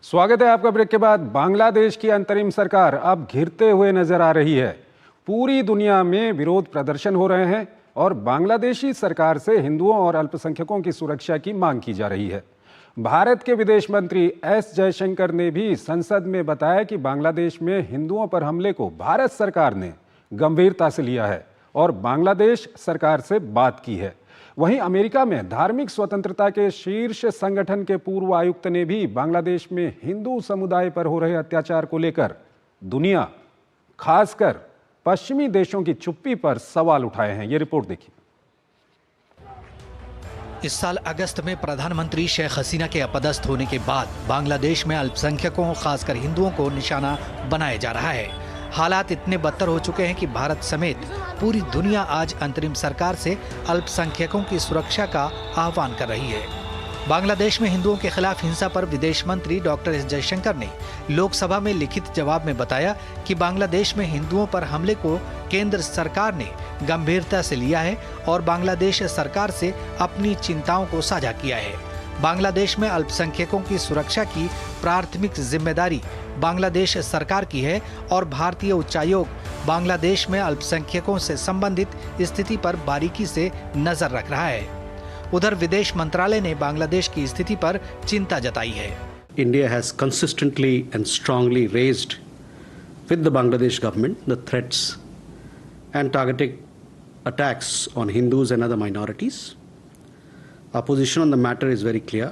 स्वागत है आपका। ब्रेक के बाद बांग्लादेश की अंतरिम सरकार अब घिरते हुए नजर आ रही है। पूरी दुनिया में विरोध प्रदर्शन हो रहे हैं और बांग्लादेशी सरकार से हिंदुओं और अल्पसंख्यकों की सुरक्षा की मांग की जा रही है। भारत के विदेश मंत्री एस जयशंकर ने भी संसद में बताया कि बांग्लादेश में हिंदुओं पर हमले को भारत सरकार ने गंभीरता से लिया है और बांग्लादेश सरकार से बात की है। वहीं अमेरिका में धार्मिक स्वतंत्रता के शीर्ष संगठन के पूर्व आयुक्त ने भी बांग्लादेश में हिंदू समुदाय पर हो रहे अत्याचार को लेकर दुनिया, खासकर पश्चिमी देशों की चुप्पी पर सवाल उठाए हैं। ये रिपोर्ट देखिए। इस साल अगस्त में प्रधानमंत्री शेख हसीना के अपदस्थ होने के बाद बांग्लादेश में अल्पसंख्यकों, खासकर हिंदुओं को निशाना बनाया जा रहा है। हालात इतने बदतर हो चुके हैं कि भारत समेत पूरी दुनिया आज अंतरिम सरकार से अल्पसंख्यकों की सुरक्षा का आह्वान कर रही है। बांग्लादेश में हिंदुओं के खिलाफ हिंसा पर विदेश मंत्री डॉक्टर एस जयशंकर ने लोकसभा में लिखित जवाब में बताया कि बांग्लादेश में हिंदुओं पर हमले को केंद्र सरकार ने गंभीरता से लिया है और बांग्लादेश सरकार से अपनी चिंताओं को साझा किया है। बांग्लादेश में अल्पसंख्यकों की सुरक्षा की प्राथमिक जिम्मेदारी बांग्लादेश सरकार की है और भारतीय उच्चायोग बांग्लादेश में अल्पसंख्यकों से संबंधित स्थिति पर बारीकी से नजर रख रहा है। उधर विदेश मंत्रालय ने बांग्लादेश की स्थिति पर चिंता जताई है। India has consistently and strongly raised with the Bangladesh government the threats and targeted attacks on Hindus and other minorities. Our position on the matter is very clear.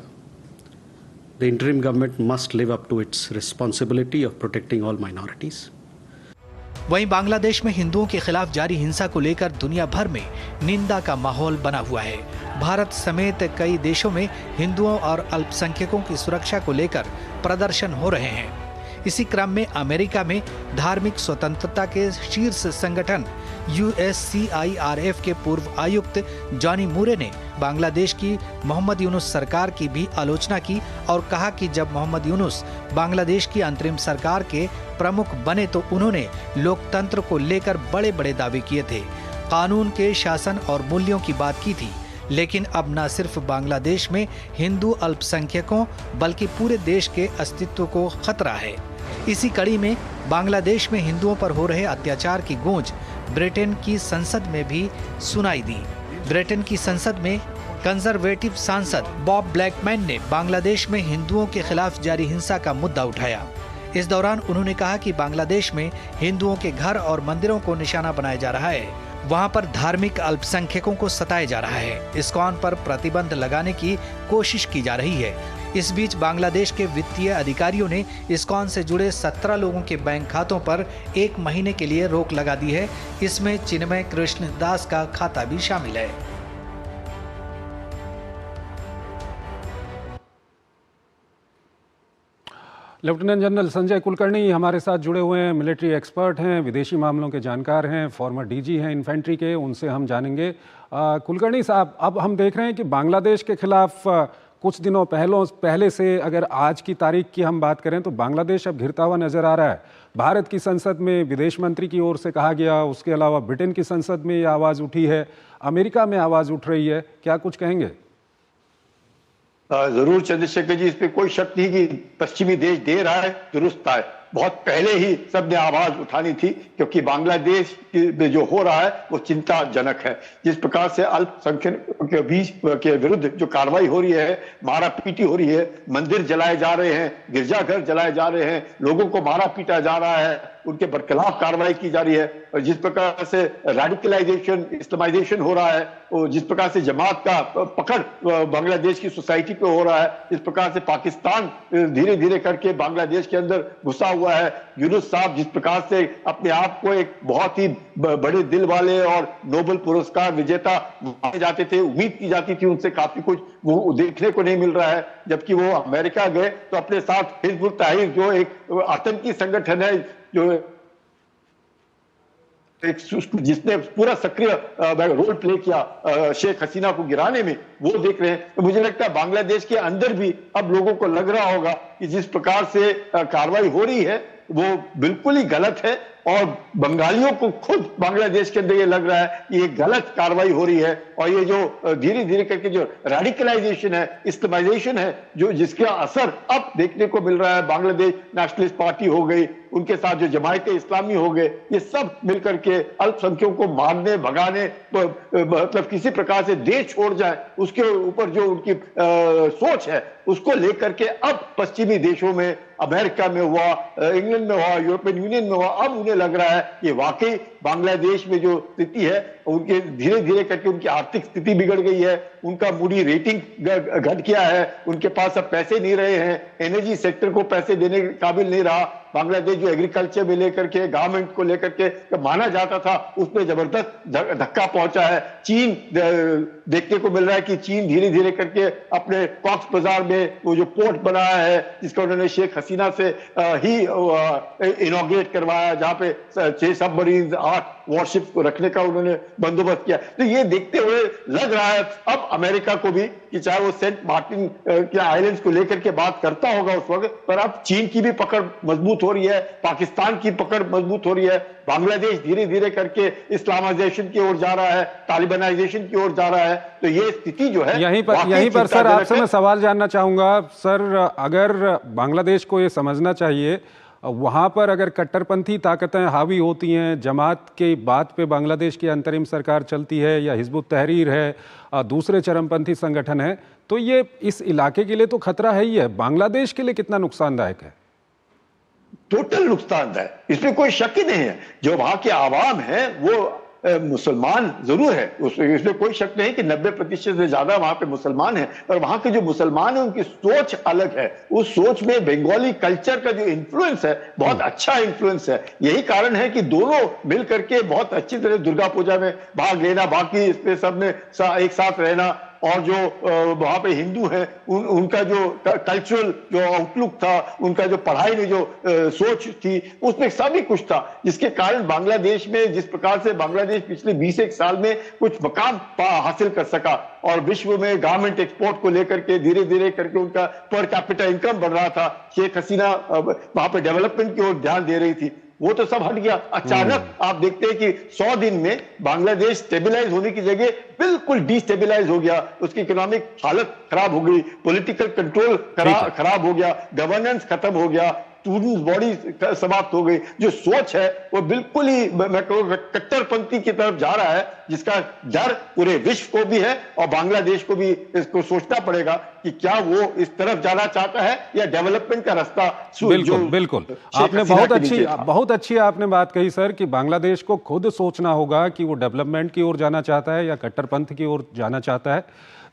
The interim government must live up to its responsibility of protecting all minorities. वहीं बांग्लादेश में हिंदुओं के खिलाफ जारी हिंसा को लेकर दुनिया भर में निंदा का माहौल बना हुआ है। भारत समेत कई देशों में हिंदुओं और अल्पसंख्यकों की सुरक्षा को लेकर प्रदर्शन हो रहे हैं। इसी क्रम में अमेरिका में धार्मिक स्वतंत्रता के शीर्ष संगठन USCIRF के पूर्व आयुक्त जॉनी मूरे ने बांग्लादेश की मोहम्मद यूनुस सरकार की भी आलोचना की और कहा कि जब मोहम्मद यूनुस बांग्लादेश की अंतरिम सरकार के प्रमुख बने तो उन्होंने लोकतंत्र को लेकर बड़े बड़े दावे किए थे, कानून के शासन और मूल्यों की बात की थी। लेकिन अब न सिर्फ बांग्लादेश में हिंदू अल्पसंख्यकों बल्कि पूरे देश के अस्तित्व को खतरा है। इसी कड़ी में बांग्लादेश में हिंदुओं पर हो रहे अत्याचार की गूंज ब्रिटेन की संसद में भी सुनाई दी। ब्रिटेन की संसद में कंजर्वेटिव सांसद बॉब ब्लैकमैन ने बांग्लादेश में हिंदुओं के खिलाफ जारी हिंसा का मुद्दा उठाया। इस दौरान उन्होंने कहा कि बांग्लादेश में हिंदुओं के घर और मंदिरों को निशाना बनाया जा रहा है। वहां पर धार्मिक अल्पसंख्यकों को सताया जा रहा है। इस्कॉन पर प्रतिबंध लगाने की कोशिश की जा रही है। इस बीच बांग्लादेश के वित्तीय अधिकारियों ने इस्कॉन से जुड़े 17 लोगों के बैंक खातों पर 1 महीने के लिए रोक लगा दी है। इसमें चिन्मय कृष्ण दास का खाता भी शामिल है। लेफ्टिनेंट जनरल संजय कुलकर्णी हमारे साथ जुड़े हुए हैं। मिलिट्री एक्सपर्ट हैं, विदेशी मामलों के जानकार हैं, फॉर्मर डीजी हैं इन्फेंट्री के। उनसे हम जानेंगे। कुलकर्णी साहब, अब हम देख रहे हैं कि बांग्लादेश के खिलाफ कुछ दिनों पहले से अगर आज की तारीख की हम बात करें तो बांग्लादेश अब घिरता हुआ नजर आ रहा है। भारत की संसद में विदेश मंत्री की ओर से कहा गया, उसके अलावा ब्रिटेन की संसद में ये आवाज़ उठी है, अमेरिका में आवाज़ उठ रही है। क्या कुछ कहेंगे? जरूर चंद्रशेखर जी, इस पे कोई शक नहीं कि पश्चिमी देश दे रहा है, दुरुस्त है। बहुत पहले ही सबने आवाज उठानी थी, क्योंकि बांग्लादेश में जो हो रहा है वो चिंताजनक है। जिस प्रकार से अल्पसंख्यकों के बीच के विरुद्ध जो कार्रवाई हो रही है, मारा पीटी हो रही है, मंदिर जलाए जा रहे हैं, गिरजाघर जलाए जा रहे हैं, लोगों को मारा पीटा जा रहा है, उनके बरखिलाफ कार्रवाई की जा रही है, और जिस प्रकार से रेडिकलाइजेशन, इस्लामाइजेशन हो रहा है, और जिस प्रकार से जमात का पकड़ बांग्लादेश की सोसाइटी पे हो रहा है, जिस प्रकार से पाकिस्तान धीरे धीरे करके बांग्लादेश के अंदर घुसा हुआ है। यूनुस साहब जिस प्रकार से अपने आप को एक बहुत ही बड़े दिल वाले और नोबेल पुरस्कार विजेता माने जाते थे, उम्मीद की जाती थी उनसे काफी कुछ, वो देखने को नहीं मिल रहा है। जबकि वो अमेरिका गए तो अपने साथ हिजबुल ताहरीर जो एक आतंकी संगठन है, जो जिसने पूरा सक्रिय रोल प्ले किया शेख हसीना को गिराने में, वो देख रहे हैं। तो मुझे लगता है बांग्लादेश के अंदर भी अब लोगों को लग रहा होगा कि जिस प्रकार से कार्रवाई हो रही है वो बिल्कुल ही गलत है और बंगालियों को खुद बांग्लादेश के अंदर ये लग रहा है कि ये गलत कार्रवाई हो रही है और ये जो धीरे धीरे करके जो रेडिकलाइजेशन है, इस्लामाइजेशन है, जो जिसका असर अब देखने को मिल रहा है, बांग्लादेश नेशनलिस्ट पार्टी हो गई, उनके साथ जो जमायत इस्लामी हो गए, ये सब मिलकर के अल्पसंख्यकों को मारने भगाने, मतलब किसी प्रकार से देश छोड़ जाए उसके ऊपर जो उनकी सोच है उसको लेकर के अब पश्चिमी देशों में, अमेरिका में हुआ, इंग्लैंड में हुआ, यूरोपियन यूनियन में हुआ, अब उन्हें लग रहा है कि वाकई बांग्लादेश में जो स्थिति है उनके धीरे धीरे करके उनकी आर्थिक स्थिति बिगड़ गई है, उनका मूडी रेटिंग घट गया है, उनके पास अब पैसे नहीं रहे हैं, एनर्जी सेक्टर को पैसे देने के काबिल नहीं रहा। बांग्लादेश जो एग्रीकल्चर में लेकर के, गारमेंट को लेकर के माना जाता था, उसमें जबरदस्त धक्का पहुंचा है। चीन देखने को मिल रहा है कि चीन धीरे धीरे करके अपने कॉक्स बाजार में वो जो पोर्ट बनाया है, जिसका उन्होंने शेख हसीना से ही इनॉग्रेट करवाया, जहां पे 6 सबमरीन 8 वॉरशिप्स को रखने का उन्होंने बंदोबस्त किया। तो ये देखते हुए लग रहा है अब अमेरिका को भी कि चाहे वो सेंट मार्टिन के आइलैंड्स को लेकर के बात करता होगा उस वक्त, पर अब चीन की भी पकड़ मजबूत हो रही है, पाकिस्तान की पकड़ मजबूत हो रही है, बांग्लादेश धीरे धीरे करके इस्लामाइजेशन की ओर जा रहा है, तालिबानाइजेशन की ओर जा रहा है। तो ये स्थिति जो है यहीं पर सर आपसे मैं सवाल जानना चाहूंगा सर, अगर बांग्लादेश को ये समझना चाहिए वहां पर अगर कट्टरपंथी ताकतें हावी होती हैं, जमात के बात पे बांग्लादेश की अंतरिम सरकार चलती है या हिजबुत तहरीर है, दूसरे चरमपंथी संगठन है, तो ये इस इलाके के लिए तो खतरा है ही है, बांग्लादेश के लिए कितना नुकसानदायक है? टोटल नुकसानदायक, इसमें कोई शक ही नहीं है। जो वहां के आवाम है वो मुसलमान जरूर है, इसमें कोई शक नहीं कि 90% से ज्यादा वहां पे मुसलमान है, और वहां के जो मुसलमान है उनकी सोच अलग है। उस सोच में बंगाली कल्चर का जो इन्फ्लुएंस है बहुत अच्छा इन्फ्लुएंस है। यही कारण है कि दोनों मिल करके बहुत अच्छी तरह दुर्गा पूजा में भाग लेना, बाकी इसमें सब में एक साथ रहना, और जो वहां पे हिंदू हैं उनका जो कल्चरल जो आउटलुक था, उनका जो पढ़ाई में जो सोच थी, उसमें सभी कुछ था, जिसके कारण बांग्लादेश में जिस प्रकार से बांग्लादेश पिछले 20 साल में कुछ मकाम हासिल कर सका और विश्व में गारमेंट एक्सपोर्ट को लेकर के धीरे धीरे करके उनका पर कैपिटा इनकम बढ़ रहा था। शेख हसीना वहां पे डेवलपमेंट की ओर ध्यान दे रही थी, वो तो सब हट गया। अचानक आप देखते हैं कि 100 दिन में बांग्लादेश स्टेबलाइज होने की जगह बिल्कुल डिस्टेबलाइज हो गया, उसकी इकोनॉमिक हालत खराब हो गई, पॉलिटिकल कंट्रोल खराब हो गया, गवर्नेंस खत्म हो गया, स्टूडेंट्स बॉडी समाप्त हो गई। जो सोच है वो बिल्कुल ही मैं कहूँगा कट्टरपंथी की तरफ जा रहा है, जिसका डर पूरे विश्व को भी है और बांग्लादेश को भी इसको सोचना पड़ेगा कि क्या वो इस तरफ जाना चाहता है या डेवलपमेंट का रास्ता। बिल्कुल आपने बहुत अच्छी आपने बात कही सर कि बांग्लादेश को खुद सोचना होगा कि वो डेवलपमेंट की ओर जाना चाहता है या कट्टरपंथ की ओर जाना चाहता है।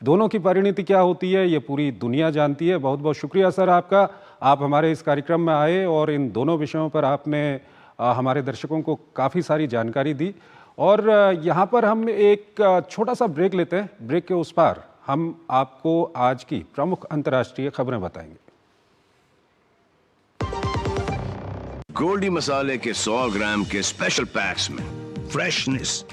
दोनों की परिणति क्या होती है ये पूरी दुनिया जानती है। बहुत बहुत शुक्रिया सर आपका, आप हमारे इस कार्यक्रम में आए और इन दोनों विषयों पर आपने हमारे दर्शकों को काफ़ी सारी जानकारी दी। और यहाँ पर हम एक छोटा सा ब्रेक लेते हैं, ब्रेक के उस पार हम आपको आज की प्रमुख अंतर्राष्ट्रीय खबरें बताएंगे। गोल्डी मसाले के 100 ग्राम के स्पेशल पैक्स में फ्रेशनेस,